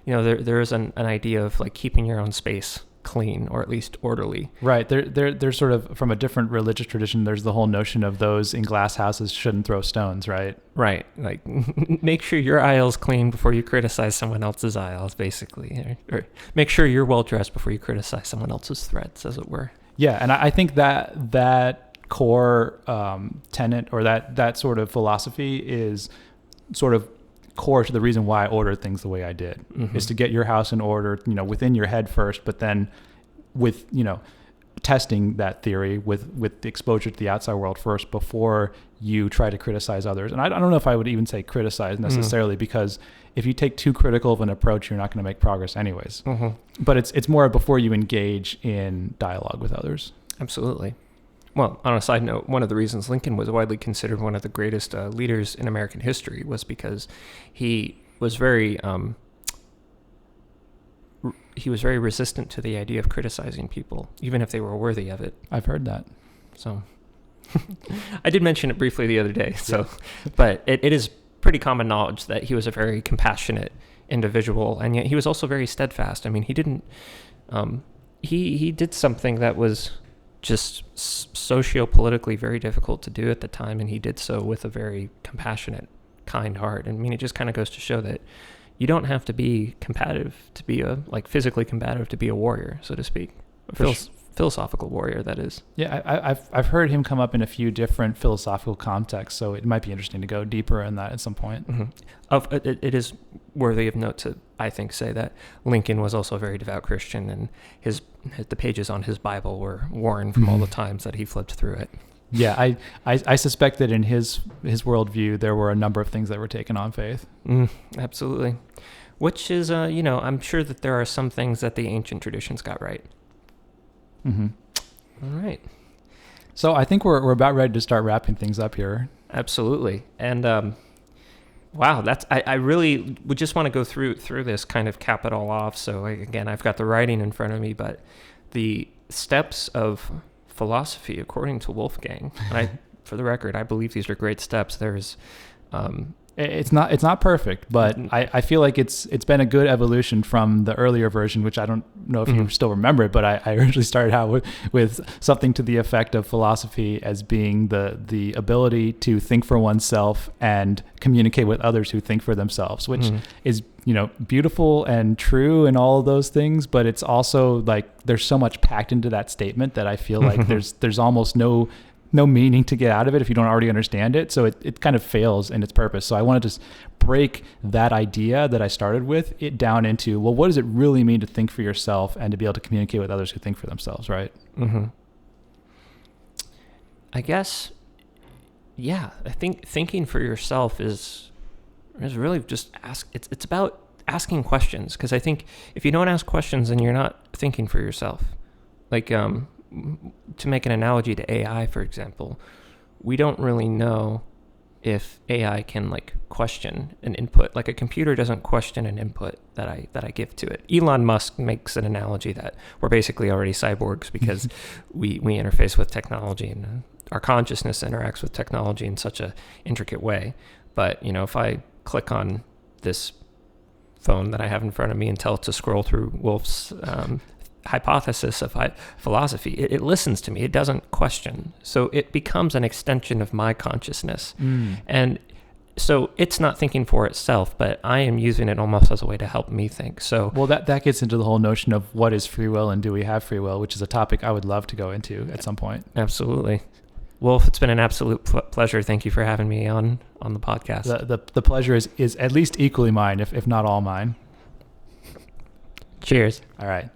There is an idea of like keeping your own space clean, or at least orderly. Right. There's sort of, from a different religious tradition, there's the whole notion of those in glass houses shouldn't throw stones, right? Right. Like make sure your aisle's clean before you criticize someone else's aisles, basically. Or make sure you're well dressed before you criticize someone else's threads, as it were. Yeah. And I think that core tenet, or that sort of philosophy, is sort of core to the reason why I ordered things the way I did, is to get your house in order, within your head first, but then with, testing that theory with the exposure to the outside world first before you try to criticize others. And I don't know if I would even say criticize necessarily, because if you take too critical of an approach, you're not going to make progress anyways. But it's more before you engage in dialogue with others. Absolutely. Well, on a side note, one of the reasons Lincoln was widely considered one of the greatest leaders in American history was because he was very resistant to the idea of criticizing people, even if they were worthy of it. I've heard that. So I did mention it briefly the other day. So, but it is pretty common knowledge that he was a very compassionate individual, and yet he was also very steadfast. I mean, he didn't. He did something that was just socio-politically very difficult to do at the time, and he did so with a very compassionate, kind heart. And I mean, it just kind of goes to show that you don't have to be combative to be physically combative to be a warrior, so to speak. Philosophical warrior, that is. Yeah, I've heard him come up in a few different philosophical contexts, so it might be interesting to go deeper in that at some point. It is worthy of note to, I think, say that Lincoln was also a very devout Christian, and the pages on his Bible were worn from all the times that he flipped through it. Yeah, I suspect that in his worldview, there were a number of things that were taken on faith. Absolutely. Which is, I'm sure that there are some things that the ancient traditions got right. All right. So I think we're about ready to start wrapping things up here. Absolutely. And wow, I really would just want to go through this, kind of cap it all off. So again, I've got the writing in front of me, but the steps of philosophy according to Wolfgang. And for the record, I believe these are great steps. There's it's not perfect, but I feel like it's been a good evolution from the earlier version, which I don't know if you still remember it, but I originally started out with something to the effect of philosophy as being the ability to think for oneself and communicate with others who think for themselves, which is, beautiful and true and all of those things, but it's also like there's so much packed into that statement that I feel like there's almost no meaning to get out of it if you don't already understand it. So it kind of fails in its purpose. So I wanted to break that idea that I started with it down into, well, what does it really mean to think for yourself and to be able to communicate with others who think for themselves, right? I guess, yeah, I think thinking for yourself is really just it's about asking questions. Because I think if you don't ask questions, then you're not thinking for yourself. Like, to make an analogy to AI, for example, we don't really know if AI can question an input. Like a computer doesn't question an input that I give to it. Elon Musk makes an analogy that we're basically already cyborgs because we interface with technology, and our consciousness interacts with technology in such a intricate way. But if I click on this phone that I have in front of me and tell it to scroll through Wolf's hypothesis of philosophy, it listens to me. It doesn't question. So it becomes an extension of my consciousness. And so it's not thinking for itself, but I am using it almost as a way to help me think. So, well, that gets into the whole notion of what is free will and do we have free will, which is a topic I would love to go into at some point. Absolutely. Wolf, it's been an absolute pleasure. Thank you for having me on the podcast. The pleasure is at least equally mine, if not all mine. Cheers. All right.